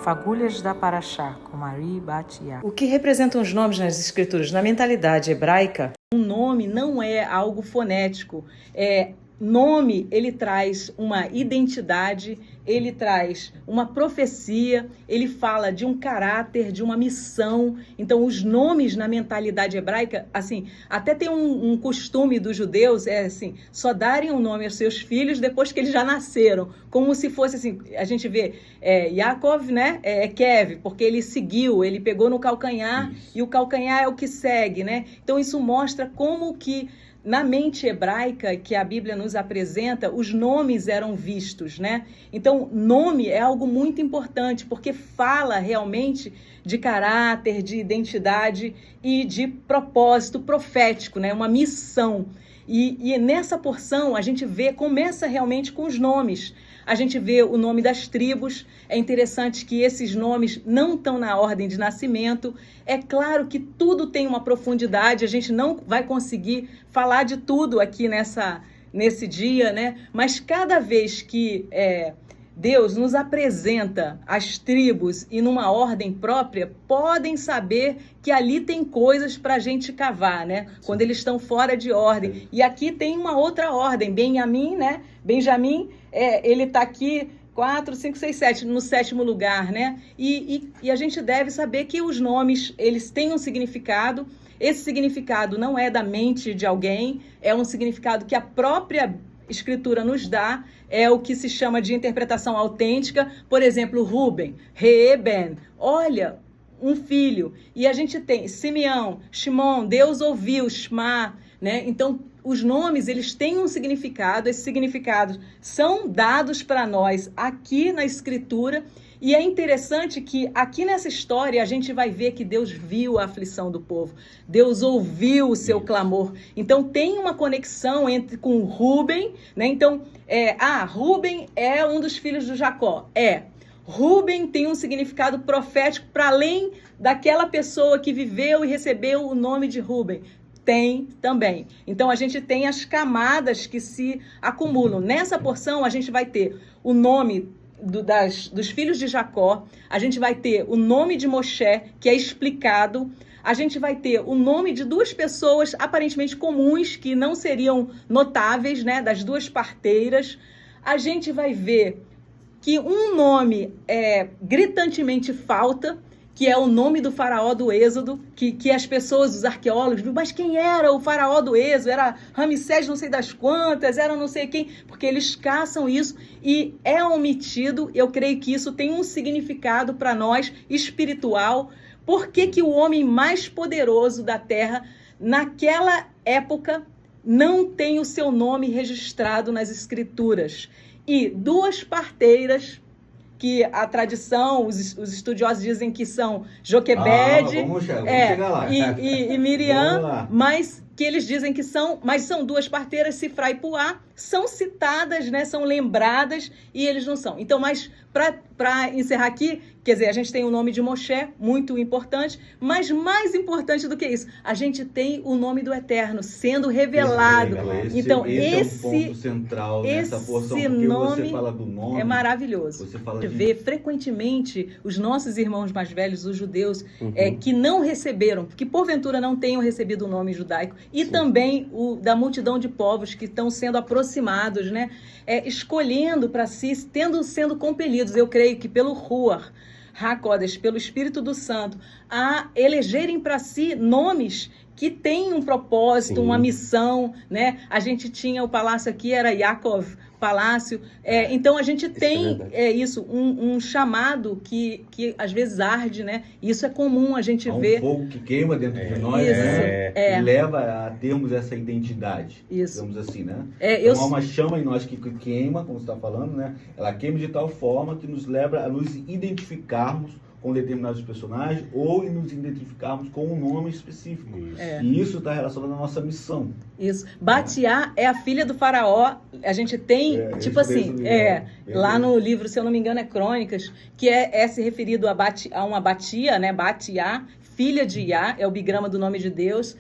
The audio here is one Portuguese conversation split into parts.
Fagulhas da Paraxá, com Marie Batia. O que representam os nomes nas escrituras? Na mentalidade hebraica, um nome não é algo fonético. Nome, ele traz uma identidade, ele traz uma profecia, ele fala de um caráter, de uma missão. Então, os nomes na mentalidade hebraica, assim, até tem um costume dos judeus, só darem um nome aos seus filhos depois que eles já nasceram, como se fosse assim, a gente vê, Yaakov, né, Kev, porque ele seguiu, ele pegou no calcanhar, e o calcanhar é o que segue, né? Então, isso mostra como que na mente hebraica que a Bíblia nos apresenta, os nomes eram vistos, né? Então, nome é algo muito importante, porque fala realmente de caráter, de identidade e de propósito profético, né? Uma missão. E nessa porção a gente começa realmente com os nomes. A gente vê o nome das tribos. É interessante que esses nomes não estão na ordem de nascimento. É claro que tudo tem uma profundidade, a gente não vai conseguir falar de tudo aqui nesse dia, né? Mas cada vez que Deus nos apresenta as tribos e numa ordem própria, podem saber que ali tem coisas para a gente cavar, né? Quando eles estão fora de ordem. E aqui tem uma outra ordem, Benjamim, né? Benjamim, ele está aqui 4, 5, 6, 7, no 7º lugar, né? E a gente deve saber que os nomes, eles têm um significado. Esse significado não é da mente de alguém, é um significado que a própria Escritura nos dá, é o que se chama de interpretação autêntica. Por exemplo, Ruben, Reuben, olha, um filho. E a gente tem Simeão, Shimon, Deus ouviu, Shema, né? Então, os nomes, eles têm um significado, esses significados são dados para nós aqui na Escritura. E é interessante que aqui nessa história a gente vai ver que Deus viu a aflição do povo, Deus ouviu o seu clamor. Então tem uma conexão com Ruben, né? Então, Ruben é um dos filhos de Jacó. Ruben tem um significado profético para além daquela pessoa que viveu e recebeu o nome de Ruben. Tem também. Então a gente tem as camadas que se acumulam. Nessa porção a gente vai ter o nome dos filhos de Jacó, a gente vai ter o nome de Moshe, que é explicado, a gente vai ter o nome de duas pessoas aparentemente comuns, que não seriam notáveis, né, das duas parteiras. A gente vai ver que um nome gritantemente falta, que é o nome do faraó do Êxodo, que as pessoas, os arqueólogos, viram, mas quem era o faraó do Êxodo? Era Ramsés não sei das quantas, era não sei quem, porque eles caçam isso e é omitido. Eu creio que isso tem um significado para nós espiritual. Por que o homem mais poderoso da terra, naquela época, não tem o seu nome registrado nas escrituras? E duas parteiras, que a tradição, os estudiosos dizem que são Joquebede vamos chegar lá. e Miriam, mas que eles dizem que são duas parteiras, Sifrá e Puá, são citadas, né, são lembradas, e eles não são. Então, mas para encerrar aqui, quer dizer, a gente tem o nome de Moshe, muito importante, mas mais importante do que isso, a gente tem o nome do Eterno sendo revelado. Então, esse é um ponto central nessa porção, porque nome você fala do nome, é maravilhoso. Você fala vê frequentemente os nossos irmãos mais velhos, os judeus, que não receberam, que porventura não tenham recebido o nome judaico, e também da multidão de povos que estão sendo aproximados, né, escolhendo para si, sendo compelidos, eu creio que pelo Ruach HaKodesh, pelo Espírito do Santo, a elegerem para si nomes que têm um propósito, uma missão, né? A gente tinha o palácio aqui, era Yaakov Palácio. Então a gente tem um chamado que às vezes arde, né? Isso é comum a gente ver. Um fogo que queima dentro de nós, né? E leva a termos essa identidade. Isso. Digamos assim, né? Então, há uma chama em nós que queima, como você está falando, né? Ela queima de tal forma que nos leva a nos identificarmos com determinados personagens ou nos identificarmos com um nome específico. E isso está relacionado à nossa missão. Isso. Batiá é a filha do faraó. A gente tem, lá no livro, se eu não me engano, é Crônicas, que é se referido a uma Batia, né? Batiá, filha de Iá, é o bigrama do nome de Deus.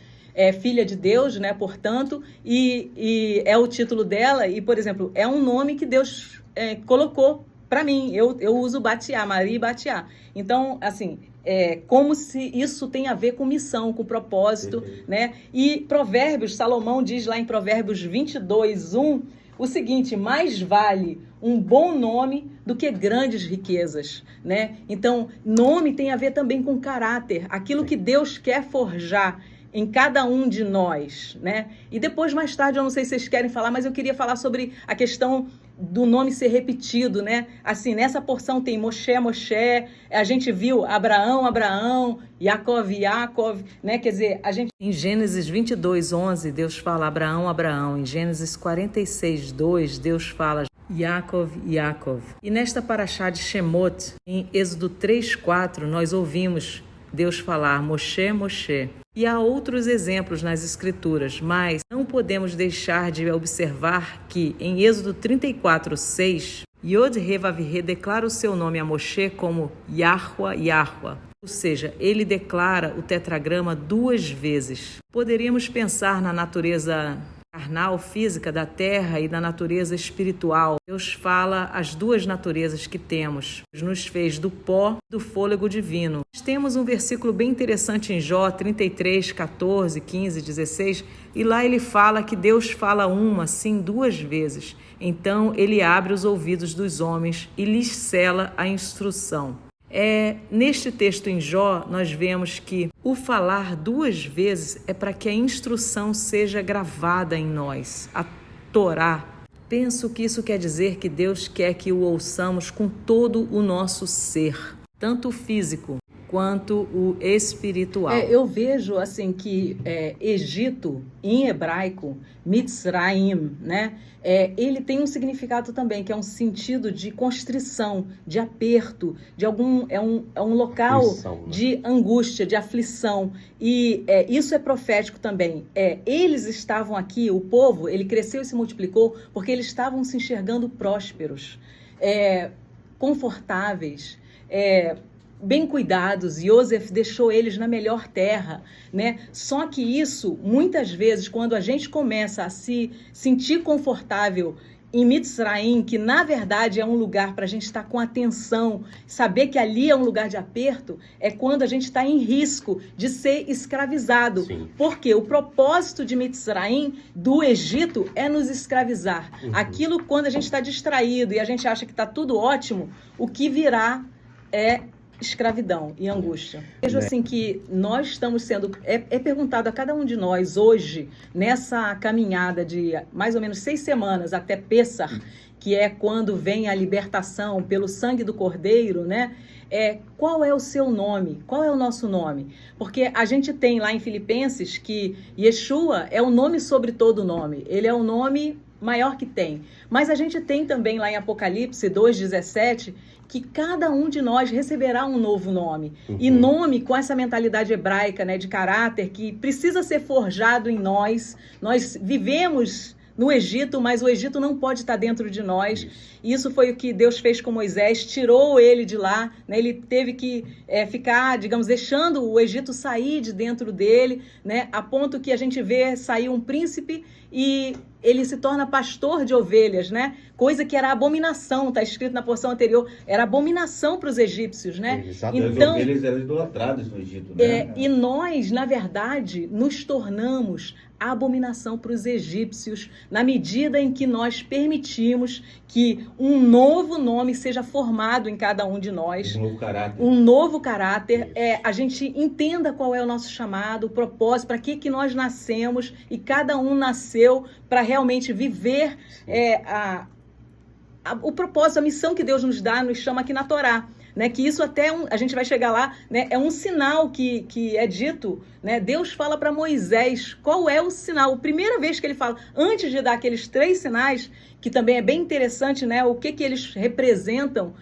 Filha de Deus, né? Portanto, e é o título dela. E, por exemplo, é um nome que Deus colocou para mim, eu uso Batiá, Maria e Batiá. Então, assim, é como se isso tem a ver com missão, com propósito, né? E Provérbios, Salomão diz lá em Provérbios 22:1, o seguinte: mais vale um bom nome do que grandes riquezas, né? Então, nome tem a ver também com caráter, aquilo que Deus quer forjar em cada um de nós, né? E depois, mais tarde, eu não sei se vocês querem falar, mas eu queria falar sobre a questão do nome ser repetido, né? Assim, nessa porção tem Moshe, Moshe, a gente viu Abraão, Abraão, Yaakov, Yaakov, né? Quer dizer, a gente... Em Gênesis 22:11, Deus fala Abraão, Abraão. Em Gênesis 46:2, Deus fala Yaakov, Yaakov. E nesta paraxá de Shemot, em Êxodo 3:4, nós ouvimos Deus falar Moshe, Moshe. E há outros exemplos nas Escrituras, mas não podemos deixar de observar que em Êxodo 34:6, Yod-Hê-Vav-Hê declara o seu nome a Moshe como Yahua, Yahua. Ou seja, ele declara o tetragrama 2 vezes. Poderíamos pensar na natureza carnal, física da terra e da natureza espiritual. Deus fala as duas naturezas que temos. Deus nos fez do pó e do fôlego divino. Nós temos um versículo bem interessante em Jó 33:14, 15, 16, e lá ele fala que Deus fala uma, sim, 2 vezes. Então ele abre os ouvidos dos homens e lhes cela a instrução. Neste texto em Jó, nós vemos que o falar 2 vezes é para que a instrução seja gravada em nós, a Torá. Penso que isso quer dizer que Deus quer que o ouçamos com todo o nosso ser, tanto o físico quanto o espiritual. Eu vejo assim que Egito, em hebraico, Mitzraim, né? Ele tem um significado também, que é um sentido de constrição, de aperto, de algum é um local aflição, né? De angústia, de aflição. E isso é profético também. Eles estavam aqui, o povo, ele cresceu e se multiplicou porque eles estavam se enxergando prósperos, confortáveis, bem cuidados. Yosef deixou eles na melhor terra, né? Só que isso, muitas vezes, quando a gente começa a se sentir confortável em Mitzraim, que na verdade é um lugar para a gente estar com atenção, saber que ali é um lugar de aperto, é quando a gente está em risco de ser escravizado. Sim. Porque o propósito de Mitzraim, do Egito, é nos escravizar. Uhum. Aquilo, quando a gente está distraído e a gente acha que está tudo ótimo, o que virá é escravidão e angústia. Vejo assim que nós estamos sendo... É perguntado a cada um de nós hoje, nessa caminhada de mais ou menos 6 semanas até Pêssar, que é quando vem a libertação pelo sangue do Cordeiro, né? Qual é o seu nome? Qual é o nosso nome? Porque a gente tem lá em Filipenses que Yeshua é o nome sobre todo nome. Ele é o nome maior que tem. Mas a gente tem também lá em Apocalipse 2:17 que cada um de nós receberá um novo nome. Uhum. E nome com essa mentalidade hebraica, né, de caráter, que precisa ser forjado em nós. Nós vivemos no Egito, mas o Egito não pode estar dentro de nós. Isso foi o que Deus fez com Moisés, tirou ele de lá, né? Ele teve que ficar, digamos, deixando o Egito sair de dentro dele, né? A ponto que a gente vê sair um príncipe e ele se torna pastor de ovelhas, né? Coisa que era abominação, está escrito na porção anterior, era abominação para os egípcios, né? Então, as ovelhas eram idolatradas no Egito, né? E nós, na verdade, nos tornamos a abominação para os egípcios, na medida em que nós permitimos que um novo nome seja formado em cada um de nós. Um novo caráter. Um novo caráter. A gente entenda qual é o nosso chamado, o propósito, para que nós nascemos, e cada um nasceu para realmente viver o propósito, a missão que Deus nos dá, nos chama aqui na Torá. Né, que isso até a gente vai chegar lá, né, é um sinal que é dito, né? Deus fala para Moisés qual é o sinal. A primeira vez que ele fala, antes de dar aqueles 3 sinais, que também é bem interessante, né, o que eles representam,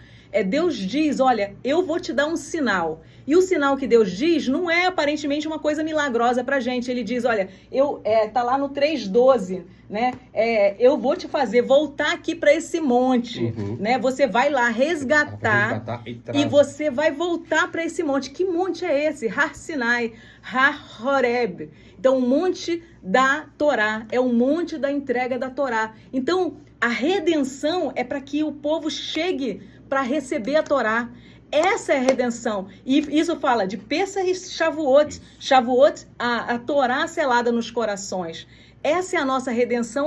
Deus diz, olha, eu vou te dar um sinal. E o sinal que Deus diz não é aparentemente uma coisa milagrosa pra gente. Ele diz, olha, tá lá no 3:12, né? Eu vou te fazer voltar aqui para esse monte, né? Você vai lá resgatar e você vai voltar para esse monte. Que monte é esse? Har Sinai, Har Horeb. Então, o monte da Torá, é o monte da entrega da Torá. Então, a redenção é para que o povo chegue para receber a Torá. Essa é a redenção. E isso fala de Pessah e Shavuot. Shavuot, a Torá selada nos corações. Essa é a nossa redenção,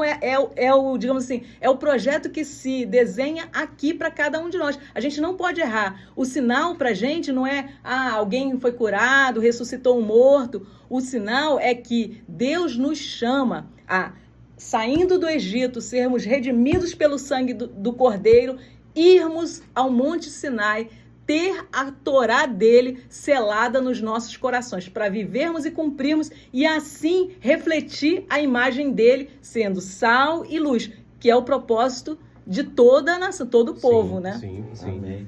digamos assim, é o projeto que se desenha aqui para cada um de nós. A gente não pode errar. O sinal para a gente não é, alguém foi curado, ressuscitou um morto. O sinal é que Deus nos chama a, saindo do Egito, sermos redimidos pelo sangue do Cordeiro, irmos ao Monte Sinai, ter a Torá dele selada nos nossos corações, para vivermos e cumprirmos e assim refletir a imagem dele, sendo sal e luz, que é o propósito de toda a nação, todo o povo, né? Sim. Amém.